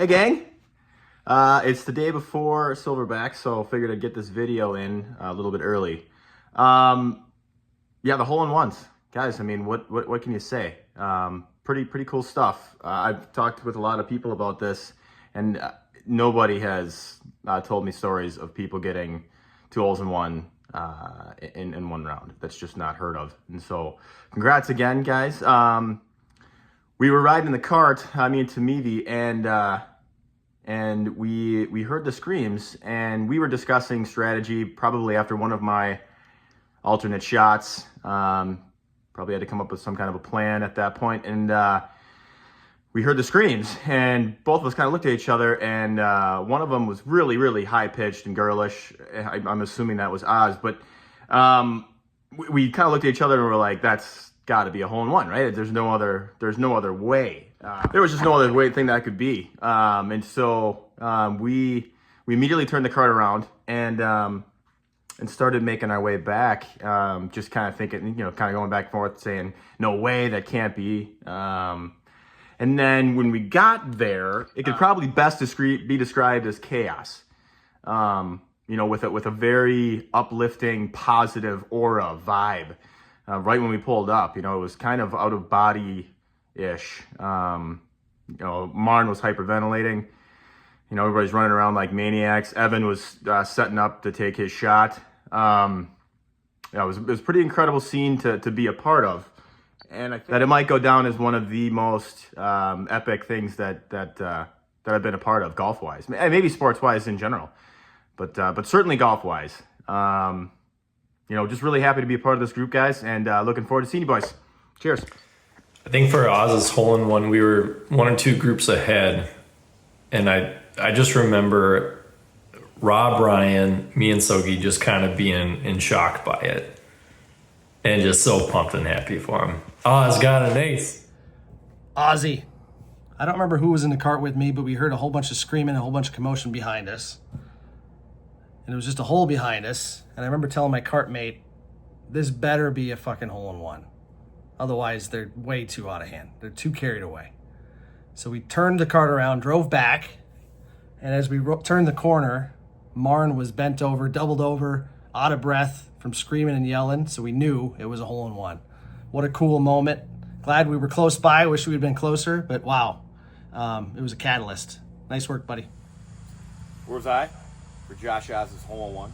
Hey gang, it's the day before Silverback, so figured I'd get this video in a little bit early. Um, yeah, the hole-in-ones, guys. I mean, what can you say? Pretty cool stuff. I've talked with a lot of people about this, and nobody has told me stories of people getting two holes in one in one round. That's just not heard of. And so, congrats again, guys. We were riding in the cart, me and Tamivi, and we heard the screams, and we were discussing strategy probably after one of my alternate shots. Probably had to come up with some kind of a plan at that point, and we heard the screams, and both of us kind of looked at each other, and one of them was really high pitched and girlish. I'm assuming that was Oz, but we kind of looked at each other and were like, "That's got to be a hole in one, right? There's no other way. There was just no other way thing that could be." And so we immediately turned the cart around and started making our way back. Just kind of thinking, kind of going back and forth, saying, "No way, that can't be." And then when we got there, it could probably best be described as chaos. With a very uplifting, positive aura vibe. Right when we pulled up, it was kind of out of body-ish. Marn was hyperventilating. Everybody's running around like maniacs. Evan was setting up to take his shot. It was a pretty incredible scene to be a part of. And I think that it might go down as one of the most epic things that I've been a part of golf-wise. Maybe sports-wise in general, but certainly golf-wise. Just really happy to be a part of this group, guys, and looking forward to seeing you boys. Cheers. I think for Oz's hole-in-one, we were one or two groups ahead, and I just remember Rob, Ryan, me, and Sogi just kind of being in shock by it, and just so pumped and happy for him. Oz got an ace. Ozzy. I don't remember who was in the cart with me, but we heard a whole bunch of screaming, a whole bunch of commotion behind us. And it was just a hole behind us. And I remember telling my cart mate, this better be a fucking hole-in-one. Otherwise, they're way too out of hand. They're too carried away. So we turned the cart around, drove back. And as we turned the corner, Marn was bent over, doubled over, out of breath from screaming and yelling. So we knew it was a hole-in-one. What a cool moment. Glad we were close by. Wish we had been closer, but wow. It was a catalyst. Nice work, buddy. Where was I? For Josh Oz's hole-in-one.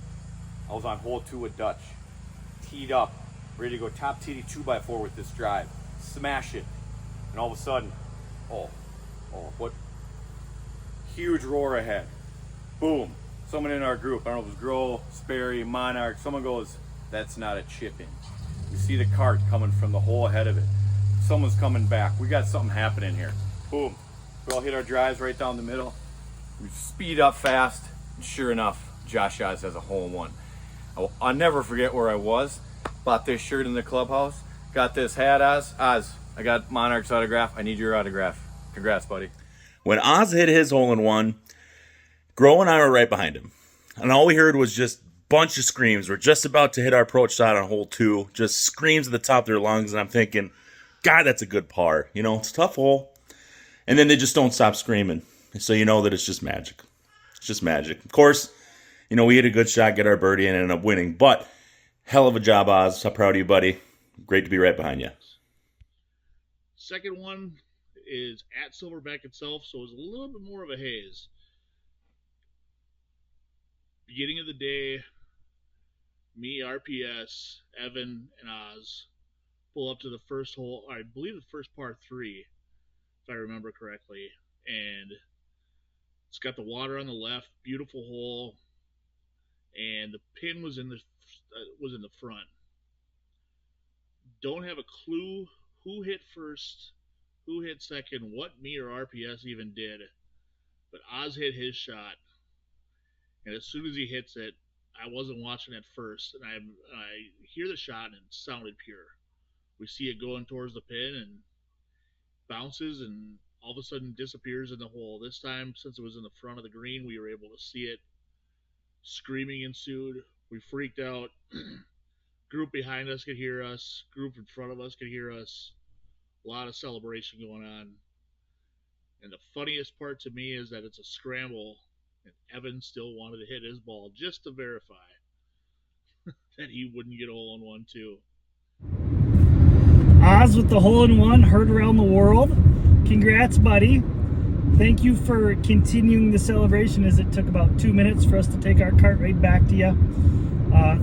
I was on hole 2 with Dutch. Teed up, ready to go top tee 2x4 with this drive. Smash it. And all of a sudden, what? Huge roar ahead. Boom. Someone in our group, I don't know if it was Grohl, Sperry, Monarch, someone goes, "That's not a chip in." We see the cart coming from the hole ahead of it. Someone's coming back. We got something happening here. Boom. We all hit our drives right down the middle. We speed up fast. And sure enough, Josh Oz has a hole-in-one. I'll never forget where I was. Bought this shirt in the clubhouse. Got this hat, Oz. Oz, I got Monarch's autograph. I need your autograph. Congrats, buddy. When Oz hit his hole-in-one, Grohl and I were right behind him. And all we heard was just bunch of screams. We're just about to hit our approach shot on hole 2. Just screams at the top of their lungs. And I'm thinking, God, that's a good par. It's a tough hole. And then they just don't stop screaming. So you know that it's just magic. It's just magic. Of course, we hit a good shot, get our birdie, and end up winning. But hell of a job, Oz. I'm proud of you, buddy. Great to be right behind you. Second one is at Silverback itself, so it's a little bit more of a haze. Beginning of the day, me, RPS, Evan, and Oz pull up to the first hole, I believe the first par 3, if I remember correctly, and it's got the water on the left, beautiful hole, and the pin was in the front. Don't have a clue who hit first, who hit second, what me or RPS even did, but Oz hit his shot, and as soon as he hits it, I wasn't watching at first, and I hear the shot, and it sounded pure. We see it going towards the pin, and bounces, and all of a sudden disappears in the hole. This time, since it was in the front of the green, we were able to see it. Screaming ensued. We freaked out. Group behind us could hear us. Group in front of us could hear us. A lot of celebration going on. And the funniest part to me is that it's a scramble, and Evan still wanted to hit his ball just to verify that he wouldn't get a hole in one too. Oz with the hole-in-one, heard around the world. Congrats, buddy. Thank you for continuing the celebration, as it took about 2 minutes for us to take our cart right back to you.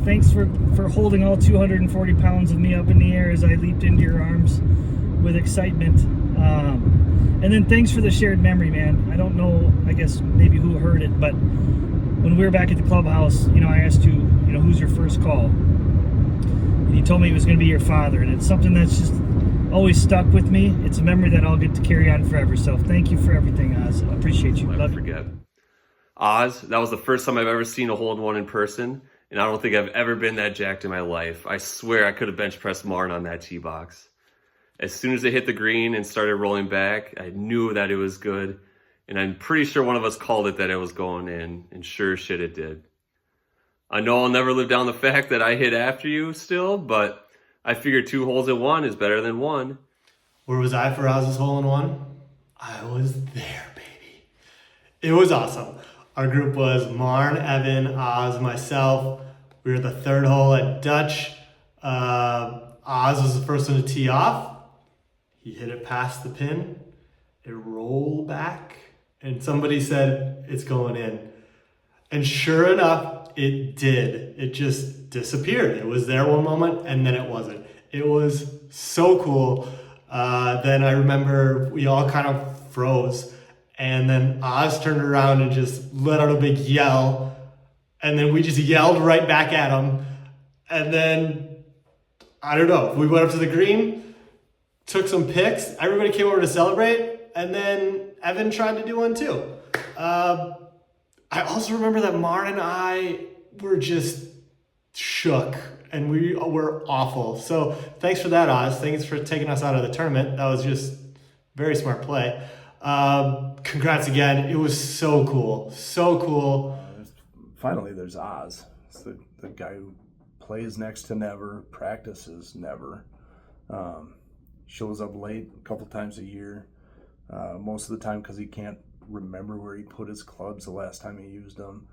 Thanks for holding all 240 pounds of me up in the air as I leaped into your arms with excitement. And then thanks for the shared memory, man. I don't know, I guess maybe who heard it, but when we were back at the clubhouse, I asked you, who's your first call? And you told me it was going to be your father, and it's something that's just always stuck with me. It's a memory that I'll get to carry on forever. So thank you for everything, Oz. I appreciate you. I'll never forget. Oz, that was the first time I've ever seen a hole-in-one in person, and I don't think I've ever been that jacked in my life. I swear I could have bench pressed Martin on that tee box. As soon as it hit the green and started rolling back, I knew that it was good, and I'm pretty sure one of us called it that it was going in, and sure as shit it did. I know I'll never live down the fact that I hit after you still, but I figured 2 holes in one is better than 1. Where was I for Oz's hole-in-one? I was there, baby. It was awesome. Our group was Marn, Evan, Oz, myself. We were at the 3rd hole at Dutch. Oz was the first one to tee off. He hit it past the pin. It rolled back, and somebody said, it's going in. And sure enough, it did. It just disappeared. It was there one moment, and then it wasn't. It was so cool. Then I remember we all kind of froze, and then Oz turned around and just let out a big yell, and then we just yelled right back at him. And then, I don't know, we went up to the green, took some pics, everybody came over to celebrate, and then Evan tried to do one too. I also remember that Marn and I were just shook, and we were awful. So thanks for that, Oz. Thanks for taking us out of the tournament. That was just very smart play. Congrats again. It was so cool. So cool. Finally, there's Oz. It's the guy who plays next to never, practices never. Shows up late a couple times a year. Most of the time because he can't remember where he put his clubs the last time he used them.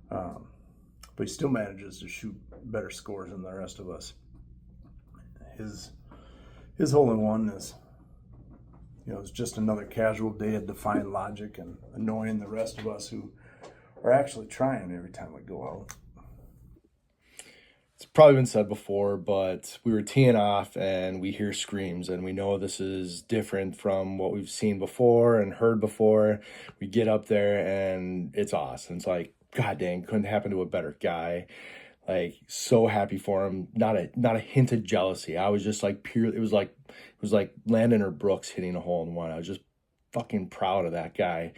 But he still manages to shoot better scores than the rest of us. His hole-in-one is, it's just another casual day of defying logic and annoying the rest of us who are actually trying every time we go out. It's probably been said before, but we were teeing off and we hear screams, and we know this is different from what we've seen before and heard before. We get up there and it's awesome. It's like, God dang, couldn't happen to a better guy. Like, so happy for him. Not a hint of jealousy. I was just like pure. It was like Landon or Brooks hitting a hole-in-one. I was just fucking proud of that guy.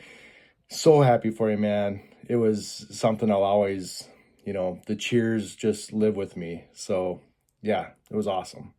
So happy for you, man. It was something I'll always, the cheers just live with me. So yeah, it was awesome.